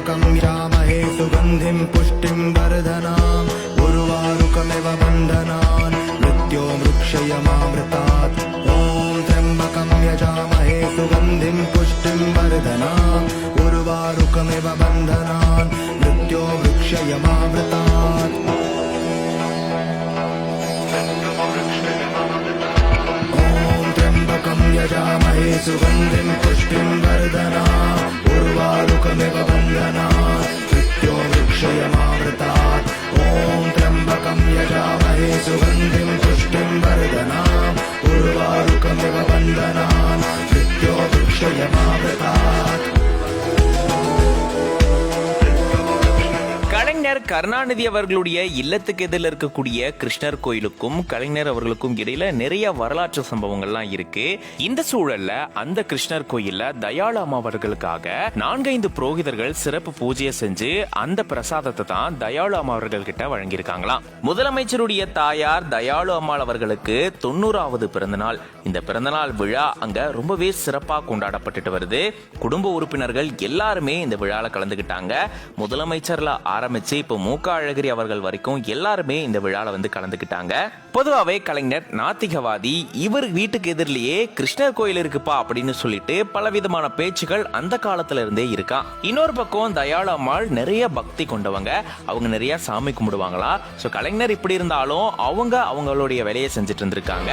त्र्यम्बकं यामहे सुगन्धिं पुष्टिं वर्धनाम् उर्वारुकमिव बन्धनान् मृत्योर्मुक्षयमामृतात् ॐ त्र्यम्बकं यजामहे सुगन्धिं पुष्टिं वर्धनाम् उर्वारुकमिव बन्धनान् मृत्योर्मुक्षयमामृतात् यजामहे सुगन्धिं पुष्टिं वर्धनाम् उर्वारुकमिव बन्धनान् मृत्योर्मुक्षयमामृतात् ॐ त्र्यम्बकं यजामहे सुगन्धिं पुष्टिं वर्धनाम् उर्वारुकमिव बन्धनान् मृत्योर्मुक्षयमामृतात्. கலைஞர் கருணாநிதி அவர்களுடைய இல்லத்துக்கு எதிரில் இருக்கக்கூடிய கிருஷ்ணர் கோயிலுக்கும் கலைஞர் அவர்களுக்கும் இடையில நிறைய வரலாற்று சம்பவங்கள்லாம் இருக்கு. இந்த சூழல்ல அந்த கிருஷ்ணர் கோயில்ல தயாளு அம்மா அவர்களுக்காக 4-5 புரோகிதர்கள் சிறப்பு பூஜையை செஞ்சு அந்த பிரசாதத்தை தான் தயாளு அம்மா அவர்கள் கிட்ட வழங்கியிருக்காங்களாம். முதலமைச்சருடைய தாயார் தயாளு அம்மாள் அவர்களுக்கு 90வது பிறந்தநாள். இந்த பிறந்தநாள் விழா அங்க ரொம்பவே சிறப்பா கொண்டாடப்பட்டுட்டு வருது. குடும்ப உறுப்பினர்கள் எல்லாருமே இந்த விழால கலந்துகிட்டாங்க. முதலமைச்சர்ல ஆரம்பிச்சு இப்ப மூக்க அழகிரி அவர்கள் வரைக்கும் எல்லாருமே இந்த விழால வந்து கலந்துக்கிட்டாங்க. பொதுவாவே கலைஞர் நாத்திகவாதி, இவர் வீட்டுக்கு எதிரிலேயே கிருஷ்ணர் கோயில் இருக்குப்பா அப்படின்னு சொல்லிட்டு பலவிதமான பேச்சுகள் அந்த காலத்துல இருந்தே இருக்கா. இன்னொரு பக்கம் தயாளு அம்மாள் நிறைய பக்தி கொண்டவங்க, அவங்க நிறைய சாமி கும்பிடுவாங்களா. சோ கலைஞர் இப்படி இருந்தாலும் அவங்க அவங்களுடைய வேலையை செஞ்சுட்டு இருந்திருக்காங்க.